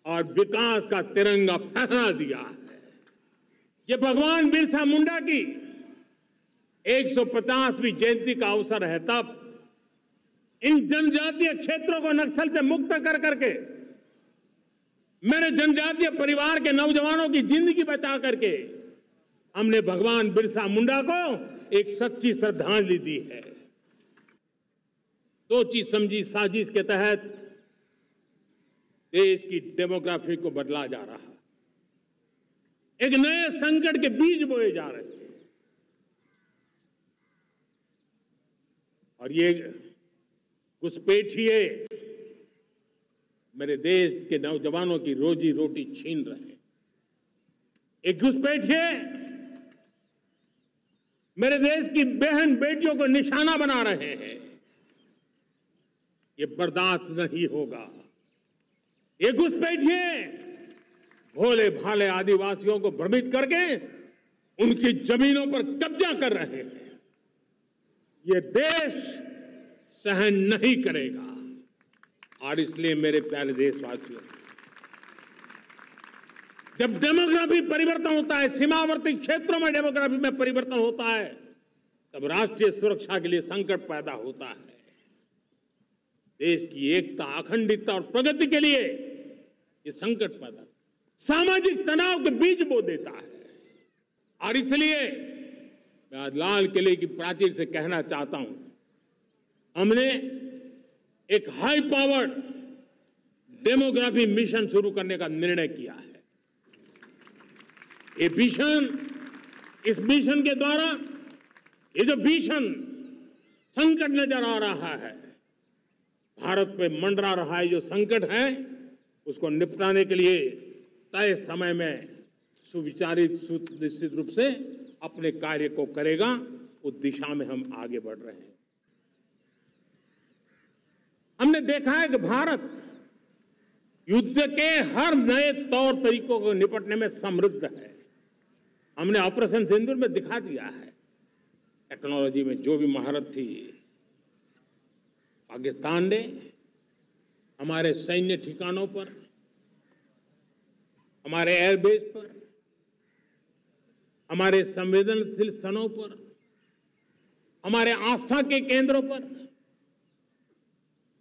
और विकास का तिरंगा फहरा दिया है। ये भगवान बिरसा मुंडा की 150वीं जयंती का अवसर है। तब इन जनजातीय क्षेत्रों को नक्सल से मुक्त कर करके, मेरे जनजातीय परिवार के नौजवानों की जिंदगी बचा करके हमने भगवान बिरसा मुंडा को एक सच्ची श्रद्धांजलि दी है। सोची समझी साजिश के तहत देश की डेमोग्राफी को बदला जा रहा है। एक नए संकट के बीज बोए जा रहे हैं और ये घुसपैठिए मेरे देश के नौजवानों की रोजी रोटी छीन रहे हैं। एक घुसपैठिए मेरे देश की बहन बेटियों को निशाना बना रहे हैं। ये बर्दाश्त नहीं होगा। ये घुसपैठिए भोले भाले आदिवासियों को भ्रमित करके उनकी जमीनों पर कब्जा कर रहे हैं। ये देश सहन नहीं करेगा। और इसलिए मेरे प्यारे देशवासियों, जब डेमोग्राफी परिवर्तन होता है, सीमावर्ती क्षेत्रों में डेमोग्राफी में परिवर्तन होता है, तब राष्ट्रीय सुरक्षा के लिए संकट पैदा होता है। देश की एकता, अखंडता और प्रगति के लिए ये संकट पैदा, सामाजिक तनाव के बीज बो देता है। और इसलिए मैं आज लाल किले की प्राचीर से कहना चाहता हूं, हमने एक हाई पावर्ड डेमोग्राफी मिशन शुरू करने का निर्णय किया है। ये मिशन, इस मिशन के द्वारा ये जो भीषण संकट नजर आ रहा है, भारत पे मंडरा रहा है जो संकट है, उसको निपटाने के लिए तय समय में सुविचारित सुनिश्चित रूप से अपने कार्य को करेगा। उस दिशा में हम आगे बढ़ रहे हैं। हमने देखा है कि भारत युद्ध के हर नए तौर तरीकों को निपटने में समृद्ध है। हमने ऑपरेशन सिंदूर में दिखा दिया है। टेक्नोलॉजी में जो भी महारत थी, पाकिस्तान ने हमारे सैन्य ठिकानों पर, हमारे एयरबेस पर, हमारे संवेदनशील स्थानों पर, हमारे आस्था के केंद्रों पर,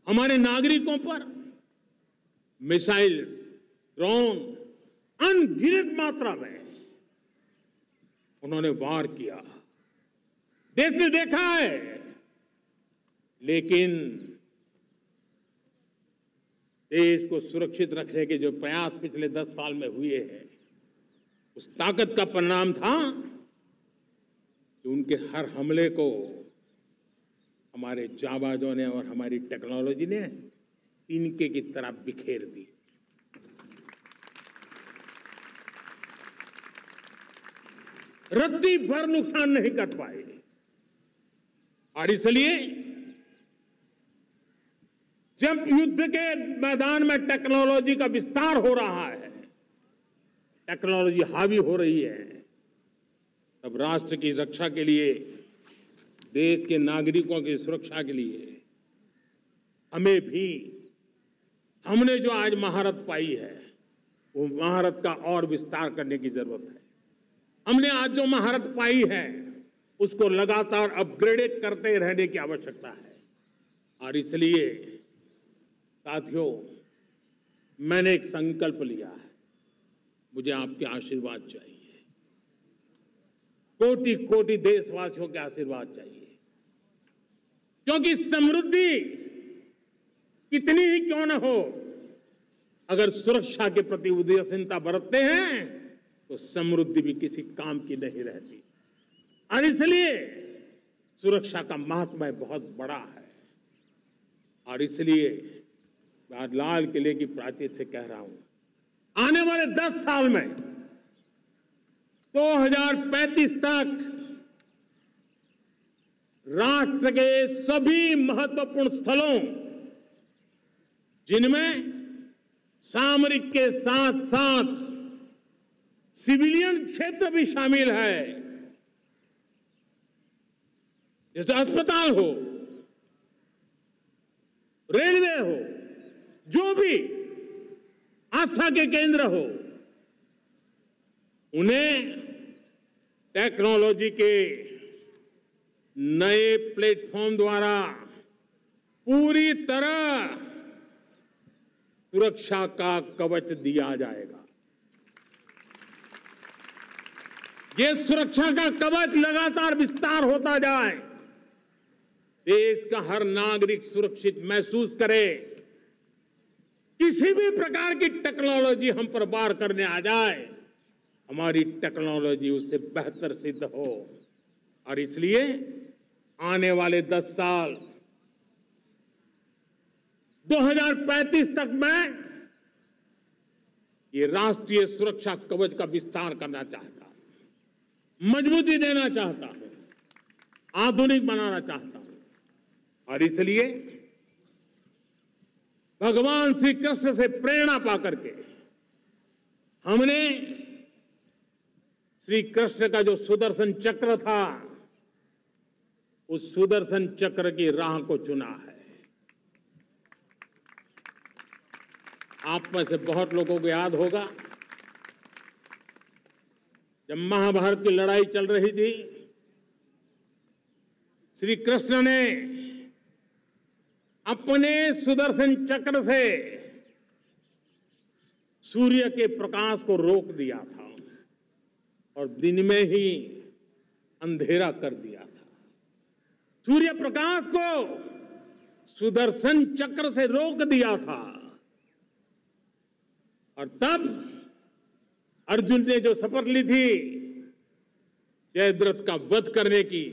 हमारे नागरिकों पर मिसाइल्स, ड्रोन अनगिनत मात्रा में उन्होंने वार किया। देश ने देखा है। लेकिन देश को सुरक्षित रखने के जो प्रयास पिछले 10 साल में हुए हैं, उस ताकत का परिणाम था कि उनके हर हमले को हमारे जाबाजों ने और हमारी टेक्नोलॉजी ने तिनके की तरह बिखेर दी। रत्ती भर नुकसान नहीं कर पाए। और इसलिए जब युद्ध के मैदान में टेक्नोलॉजी का विस्तार हो रहा है, टेक्नोलॉजी हावी हो रही है, तब राष्ट्र की रक्षा के लिए, देश के नागरिकों की सुरक्षा के लिए हमें भी, हमने जो आज महारत पाई है, वो महारत का और विस्तार करने की जरूरत है। हमने आज जो महारत पाई है, उसको लगातार अपग्रेडेड करते रहने की आवश्यकता है। और इसलिए साथियों, मैंने एक संकल्प लिया है। मुझे आपके आशीर्वाद चाहिए, कोटि कोटि देशवासियों के आशीर्वाद चाहिए। क्योंकि समृद्धि कितनी ही क्यों न हो, अगर सुरक्षा के प्रति उदासीनता बरतते हैं तो समृद्धि भी किसी काम की नहीं रहती। और इसलिए सुरक्षा का महत्व बहुत बड़ा है। और इसलिए मैं लाल किले की प्राचीर से कह रहा हूं, आने वाले 10 साल में 2035 तक राष्ट्र के सभी महत्वपूर्ण स्थलों, जिनमें सामरिक के साथ साथ सिविलियन क्षेत्र भी शामिल है, जैसे अस्पताल हो, रेलवे हो, जो भी आस्था के केंद्र हो, उन्हें टेक्नोलॉजी के नए प्लेटफॉर्म द्वारा पूरी तरह सुरक्षा का कवच दिया जाएगा। ये सुरक्षा का कवच लगातार विस्तार होता जाए, देश का हर नागरिक सुरक्षित महसूस करे, किसी भी प्रकार की टेक्नोलॉजी हम पर वार करने आ जाए, हमारी टेक्नोलॉजी उससे बेहतर सिद्ध हो। और इसलिए आने वाले 10 साल 2035 तक मैं ये राष्ट्रीय सुरक्षा कवच का विस्तार करना चाहता हूं, मजबूती देना चाहता हूं, आधुनिक बनाना चाहता हूं। और इसलिए भगवान श्री कृष्ण से प्रेरणा पाकर के हमने श्री कृष्ण का जो सुदर्शन चक्र था, उस सुदर्शन चक्र की राह को चुना है। आप में से बहुत लोगों को याद होगा, जब महाभारत की लड़ाई चल रही थी, श्री कृष्ण ने अपने सुदर्शन चक्र से सूर्य के प्रकाश को रोक दिया था और दिन में ही अंधेरा कर दिया था। सूर्य प्रकाश को सुदर्शन चक्र से रोक दिया था। और तब अर्जुन ने जो शपथ ली थी जयद्रथ का वध करने की,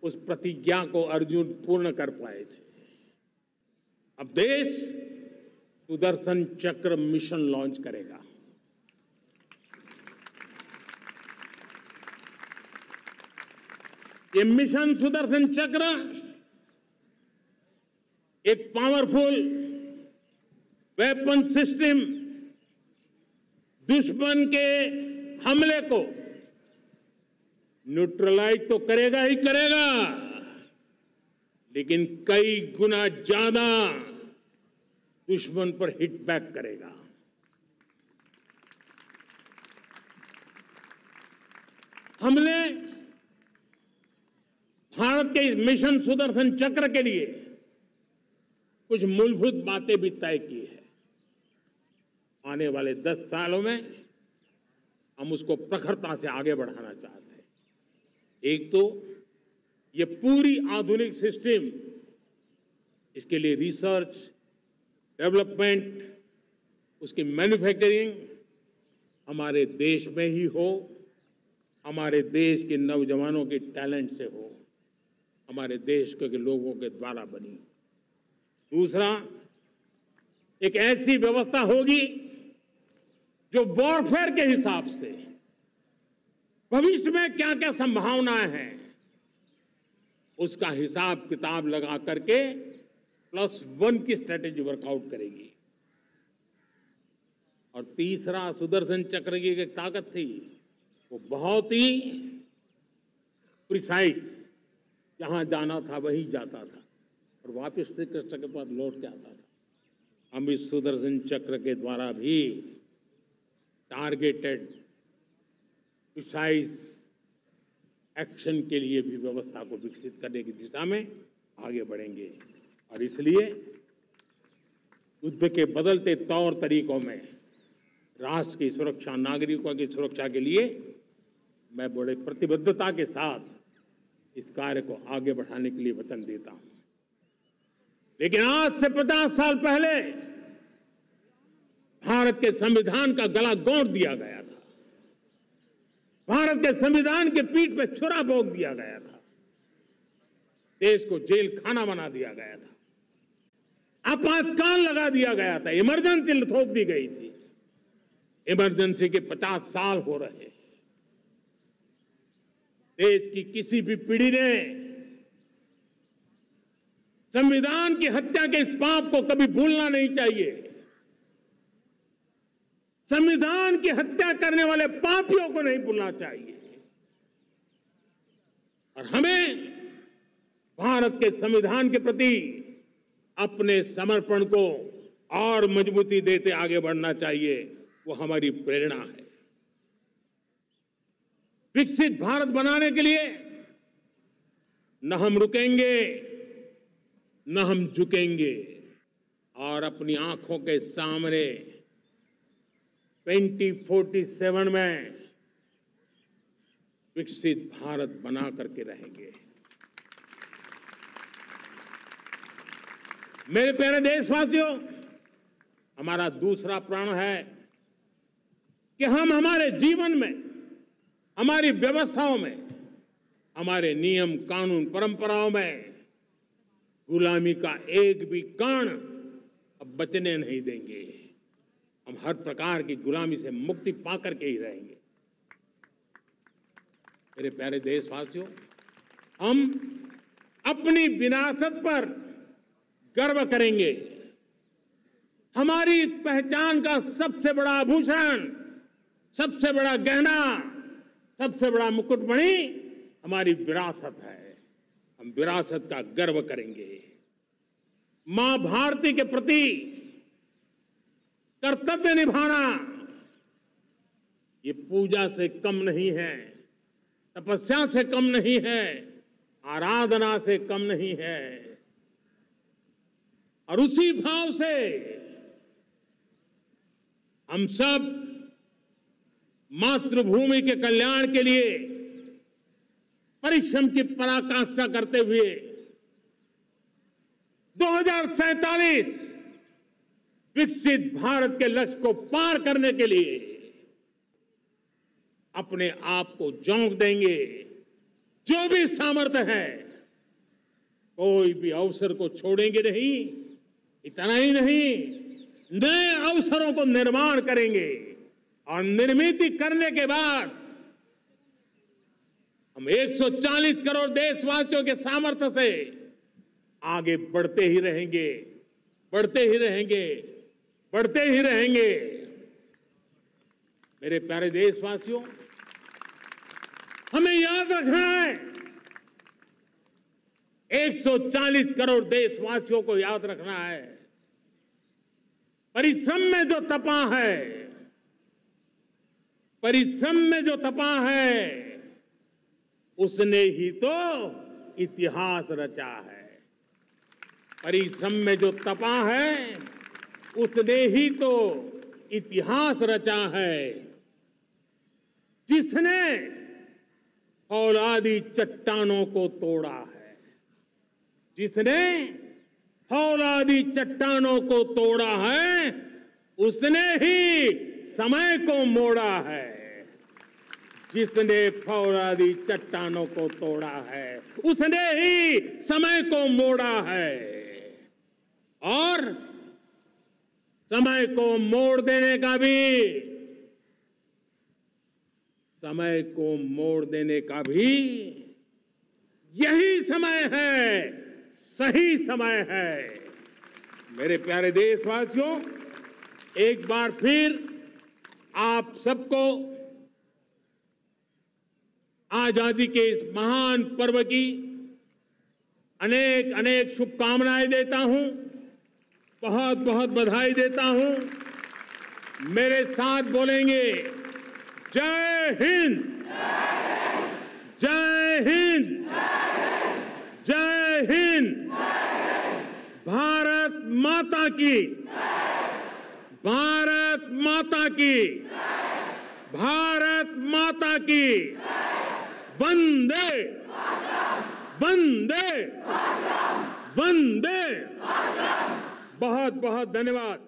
उस प्रतिज्ञा को अर्जुन पूर्ण कर पाए थे। अब देश सुदर्शन चक्र मिशन लॉन्च करेगा। ये मिशन सुदर्शन चक्र एक पावरफुल वेपन सिस्टम दुश्मन के हमले को न्यूट्रलाइज तो करेगा ही करेगा, लेकिन कई गुना ज्यादा दुश्मन पर हिट बैक करेगा। हमने भारत के इस मिशन सुदर्शन चक्र के लिए कुछ मूलभूत बातें भी तय की है। आने वाले 10 सालों में हम उसको प्रखरता से आगे बढ़ाना चाहते हैं। एक तो ये पूरी आधुनिक सिस्टम, इसके लिए रिसर्च, डेवलपमेंट, उसकी मैन्युफैक्चरिंग हमारे देश में ही हो, हमारे देश के नौजवानों के टैलेंट से हो, हमारे देश के लोगों के द्वारा बनी। दूसरा, एक ऐसी व्यवस्था होगी जो वॉरफेयर के हिसाब से भविष्य में क्या क्या संभावनाएं हैं, उसका हिसाब किताब लगा करके +1 की स्ट्रेटेजी वर्कआउट करेगी। और तीसरा, सुदर्शन चक्र की एक ताकत थी, वो बहुत ही प्रिसाइज, जहां जाना था वहीं जाता था और वापस श्री कृष्ण के पास लौट के आता था। हम इस सुदर्शन चक्र के द्वारा भी टारगेटेड प्रिसाइज एक्शन के लिए भी व्यवस्था को विकसित करने की दिशा में आगे बढ़ेंगे। और इसलिए युद्ध के बदलते तौर तरीकों में राष्ट्र की सुरक्षा, नागरिकों की सुरक्षा के लिए मैं बड़े प्रतिबद्धता के साथ इस कार्य को आगे बढ़ाने के लिए वचन देता हूं। लेकिन आज से 50 साल पहले भारत के संविधान का गला घोंट दिया गया था। भारत के संविधान के पीठ पे छुरा भोंक दिया गया था। देश को जेल खाना बना दिया गया था। आपातकाल लगा दिया गया था। इमरजेंसी थोप दी गई थी। इमरजेंसी के 50 साल हो रहे हैं। देश की किसी भी पीढ़ी ने संविधान की हत्या के इस पाप को कभी भूलना नहीं चाहिए। संविधान की हत्या करने वाले पापियों को नहीं भूलना चाहिए। और हमें भारत के संविधान के प्रति अपने समर्पण को और मजबूती देते आगे बढ़ना चाहिए। वो हमारी प्रेरणा है। विकसित भारत बनाने के लिए न हम रुकेंगे, न हम झुकेंगे। और अपनी आंखों के सामने 2047 में विकसित भारत बना करके रहेंगे। मेरे प्यारे देशवासियों, हमारा दूसरा प्रण है कि हम हमारे जीवन में, हमारी व्यवस्थाओं में, हमारे नियम कानून परंपराओं में गुलामी का एक भी कण अब बचने नहीं देंगे। हम हर प्रकार की गुलामी से मुक्ति पाकर के ही रहेंगे। मेरे प्यारे देशवासियों, हम अपनी विरासत पर गर्व करेंगे। हमारी पहचान का सबसे बड़ा आभूषण, सबसे बड़ा गहना, सबसे बड़ा मुकुटमणि हमारी विरासत है। हम विरासत का गर्व करेंगे। मां भारती के प्रति कर्तव्य निभाना ये पूजा से कम नहीं है, तपस्या से कम नहीं है, आराधना से कम नहीं है। और उसी भाव से हम सब मातृभूमि के कल्याण के लिए परिश्रम की पराकाष्ठा करते हुए 2047 विकसित भारत के लक्ष्य को पार करने के लिए अपने आप को झोंक देंगे। जो भी सामर्थ्य है, कोई भी अवसर को छोड़ेंगे नहीं। इतना ही नहीं, नए अवसरों को निर्माण करेंगे और निर्मित करने के बाद हम 140 करोड़ देशवासियों के सामर्थ्य से आगे बढ़ते ही रहेंगे, बढ़ते ही रहेंगे, बढ़ते ही रहेंगे। मेरे प्यारे देशवासियों, हमें याद रखना है, 140 करोड़ देशवासियों को याद रखना है, परिश्रम में जो तपा है, परिश्रम में जो तपा है, उसने ही तो इतिहास रचा है। परिश्रम में जो तपा है, उसने ही तो इतिहास रचा है। जिसने फौलादी चट्टानों को तोड़ा है, जिसने फौलादी चट्टानों को तोड़ा है, उसने ही समय को मोड़ा है। जिसने फौलादी चट्टानों को तोड़ा है, उसने ही समय को मोड़ा है। और समय को मोड़ देने का भी, समय को मोड़ देने का भी यही समय है, सही समय है। मेरे प्यारे देशवासियों, एक बार फिर आप सबको आजादी के इस महान पर्व की अनेक अनेक शुभकामनाएं देता हूं, बहुत बहुत बधाई देता हूं। मेरे साथ बोलेंगे, जय हिंद, जय हिंद, जय हिंद। भारत माता की, भारत माता की, भारत माता की। वंदे, वंदे, वंदे। बहुत बहुत धन्यवाद।